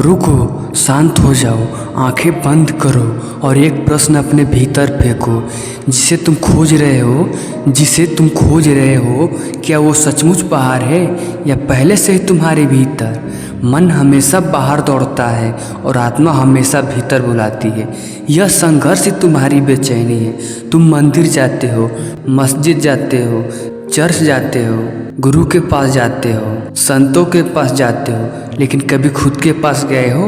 रुको, शांत हो जाओ, आंखें बंद करो और एक प्रश्न अपने भीतर फेंको। जिसे तुम खोज रहे हो, क्या वो सचमुच बाहर है या पहले से ही तुम्हारे भीतर? मन हमेशा बाहर दौड़ता है और आत्मा हमेशा भीतर बुलाती है। यह संघर्ष ही तुम्हारी बेचैनी है। तुम मंदिर जाते हो, मस्जिद जाते हो, चर्च जाते हो, गुरु के पास जाते हो, संतों के पास जाते हो, लेकिन कभी खुद के पास गए हो?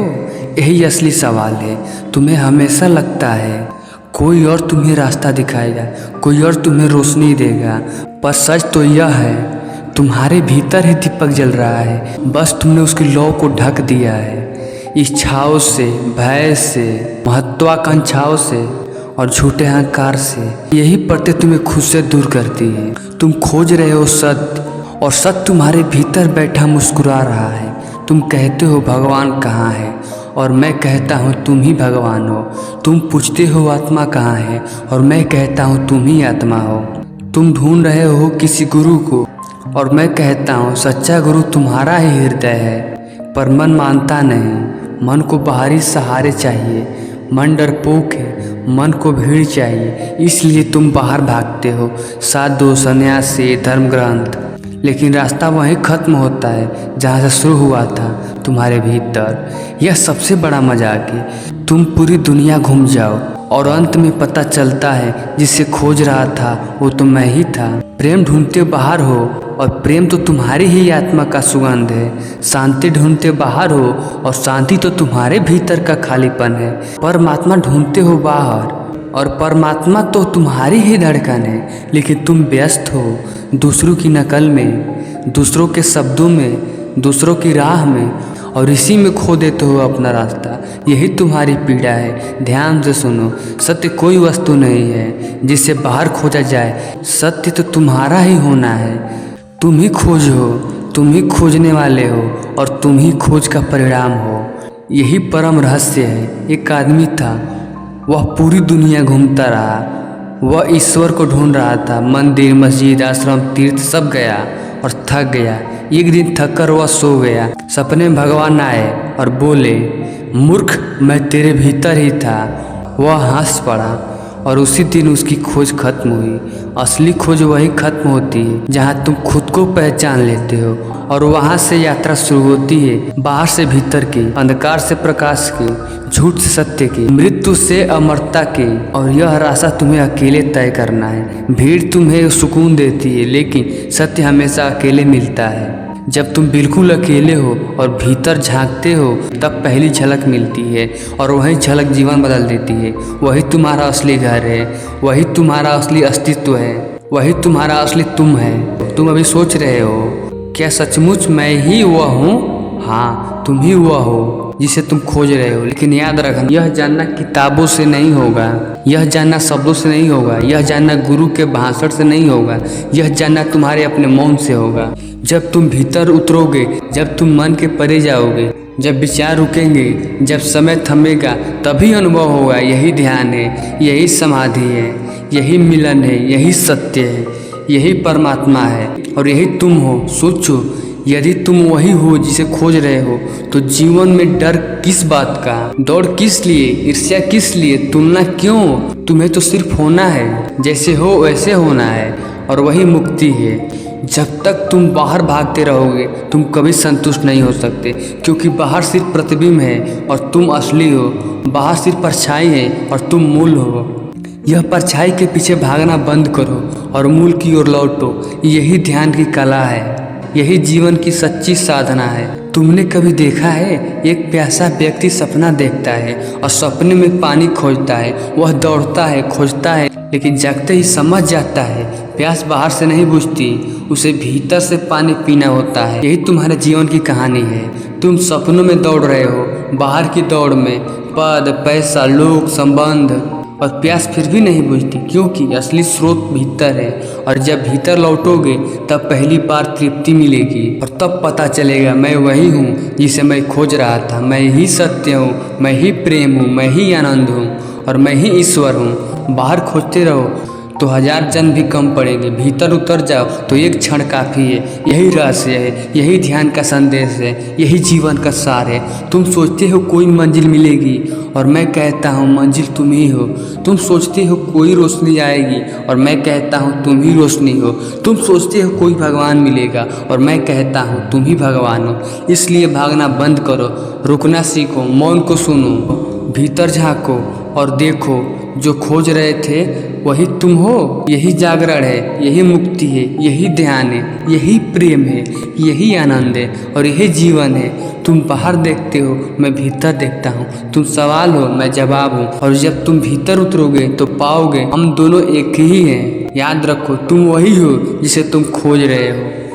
यही असली सवाल है। तुम्हें हमेशा लगता है कोई और तुम्हें रास्ता दिखाएगा, कोई और तुम्हें रोशनी देगा, पर सच तो यह है तुम्हारे भीतर ही दीपक जल रहा है, बस तुमने उसकी लौ को ढक दिया है। इच्छाओं से, भय से, महत्वाकांक्षाओं से और झूठे अहंकार से। यही परतें तुम्हें खुद से दूर करती है। तुम खोज रहे हो सत्य, और सत्य तुम्हारे भीतर बैठा मुस्कुरा रहा है। तुम कहते हो भगवान कहाँ है, और मैं कहता हूँ तुम ही भगवान हो। तुम पूछते हो आत्मा कहाँ है, और मैं कहता हूँ तुम ही आत्मा हो। तुम ढूंढ रहे हो किसी गुरु को, और मैं कहता हूँ सच्चा गुरु तुम्हारा ही हृदय है। पर मन मानता नहीं। मन को बाहरी सहारे चाहिए। मन डरपोक है, मन को भीड़ चाहिए, इसलिए तुम बाहर भागते हो, साधु, सन्यासी, धर्म ग्रंथ। लेकिन रास्ता वहीं खत्म होता है जहाँ से शुरू हुआ था, तुम्हारे भीतर। यह सबसे बड़ा मजाक है। तुम पूरी दुनिया घूम जाओ और अंत में पता चलता है जिसे खोज रहा था वो तो मैं ही था। प्रेम ढूंढते बाहर हो, और प्रेम तो तुम्हारी ही आत्मा का सुगंध है। शांति ढूंढते बाहर हो, और शांति तो तुम्हारे भीतर का खालीपन है। परमात्मा ढूंढते हो बाहर, और परमात्मा तो तुम्हारी ही धड़कन है। लेकिन तुम व्यस्त हो दूसरों की नकल में, दूसरों के शब्दों में, दूसरों की राह में, और इसी में खो देते हो अपना रास्ता। यही तुम्हारी पीड़ा है। ध्यान से सुनो, सत्य कोई वस्तु नहीं है जिसे बाहर खोजा जाए। सत्य तो तुम्हारा ही होना है। तुम ही खोज हो, तुम ही खोजने वाले हो, और तुम ही खोज का परिणाम हो। यही परम रहस्य है। एक आदमी था, वह पूरी दुनिया घूमता रहा। वह ईश्वर को ढूंढ रहा था। मंदिर, मस्जिद, आश्रम, तीर्थ सब गया और थक गया। एक दिन थककर वह सो गया। सपने में भगवान आए और बोले, मूर्ख, मैं तेरे भीतर ही था। वह हंस पड़ा और उसी दिन उसकी खोज खत्म हुई। असली खोज वही खत्म होती है जहाँ तुम खुद को पहचान लेते हो, और वहाँ से यात्रा शुरू होती है। बाहर से भीतर की, अंधकार से प्रकाश की, झूठ से सत्य की, मृत्यु से अमरता की। और यह रास्ता तुम्हें अकेले तय करना है। भीड़ तुम्हें सुकून देती है, लेकिन सत्य हमेशा अकेले मिलता है। जब तुम बिल्कुल अकेले हो और भीतर झांकते हो, तब पहली झलक मिलती है, और वही झलक जीवन बदल देती है। वही तुम्हारा असली घर है, वही तुम्हारा असली अस्तित्व है, वही तुम्हारा असली तुम है। तुम अभी सोच रहे हो, क्या सचमुच मैं ही वह हूँ? हाँ, तुम ही वह हो जिसे तुम खोज रहे हो। लेकिन याद रखना, यह जानना किताबों से नहीं होगा, यह जानना शब्दों से नहीं होगा, यह जानना गुरु के भाषण से नहीं होगा, यह जानना तुम्हारे अपने मौन से होगा। जब तुम भीतर उतरोगे, जब तुम मन के परे जाओगे, जब विचार रुकेंगे, जब समय थमेगा, तभी अनुभव होगा। यही ध्यान है, यही समाधि है, यही मिलन है, यही सत्य है, यही परमात्मा है, और यही तुम हो। सोचो, यदि तुम वही हो जिसे खोज रहे हो, तो जीवन में डर किस बात का, दौड़ किस लिए, ईर्ष्या किस लिए, तुलना क्यों? तुम्हें तो सिर्फ होना है, जैसे हो वैसे होना है, और वही मुक्ति है। जब तक तुम बाहर भागते रहोगे, तुम कभी संतुष्ट नहीं हो सकते, क्योंकि बाहर सिर्फ प्रतिबिंब है और तुम असली हो। बाहर सिर्फ परछाई है और तुम मूल हो। यह परछाई के पीछे भागना बंद करो और मूल की ओर लौटो। यही ध्यान की कला है, यही जीवन की सच्ची साधना है। तुमने कभी देखा है, एक प्यासा व्यक्ति सपना देखता है और सपने में पानी खोजता है। वह दौड़ता है, खोजता है, लेकिन जागते ही समझ जाता है प्यास बाहर से नहीं बुझती, उसे भीतर से पानी पीना होता है। यही तुम्हारे जीवन की कहानी है। तुम सपनों में दौड़ रहे हो, बाहर की दौड़ में, पद, पैसा, लोग, संबंध, और प्यास फिर भी नहीं बुझती, क्योंकि असली स्रोत भीतर है। और जब भीतर लौटोगे, तब पहली बार तृप्ति मिलेगी, और तब पता चलेगा मैं वही हूँ जिसे मैं खोज रहा था। मैं ही सत्य हूँ, मैं ही प्रेम हूँ, मैं ही आनंद हूँ, और मैं ही ईश्वर हूँ। बाहर खोजते रहो तो 1000 जन्म भी कम पड़ेंगे। भीतर उतर जाओ तो एक क्षण काफ़ी है। यही रहस्य है, यही ध्यान का संदेश है, यही जीवन का सार है। तुम सोचते हो कोई मंजिल मिलेगी और मैं कहता हूँ मंजिल तुम ही हो। तुम सोचते हो कोई रोशनी आएगी और मैं कहता हूँ तुम ही रोशनी हो। तुम सोचते हो कोई भगवान मिलेगा और मैं कहता हूँ तुम ही भगवान हो। इसलिए भागना बंद करो, रुकना सीखो, मौन को सुनो, भीतर झांको और देखो जो खोज रहे थे वही तुम हो। यही जागरण है, यही मुक्ति है, यही ध्यान है, यही प्रेम है, यही आनंद है और यही जीवन है। तुम बाहर देखते हो, मैं भीतर देखता हूँ। तुम सवाल हो, मैं जवाब हूँ और जब तुम भीतर उतरोगे तो पाओगे हम दोनों एक ही हैं। याद रखो तुम वही हो जिसे तुम खोज रहे हो।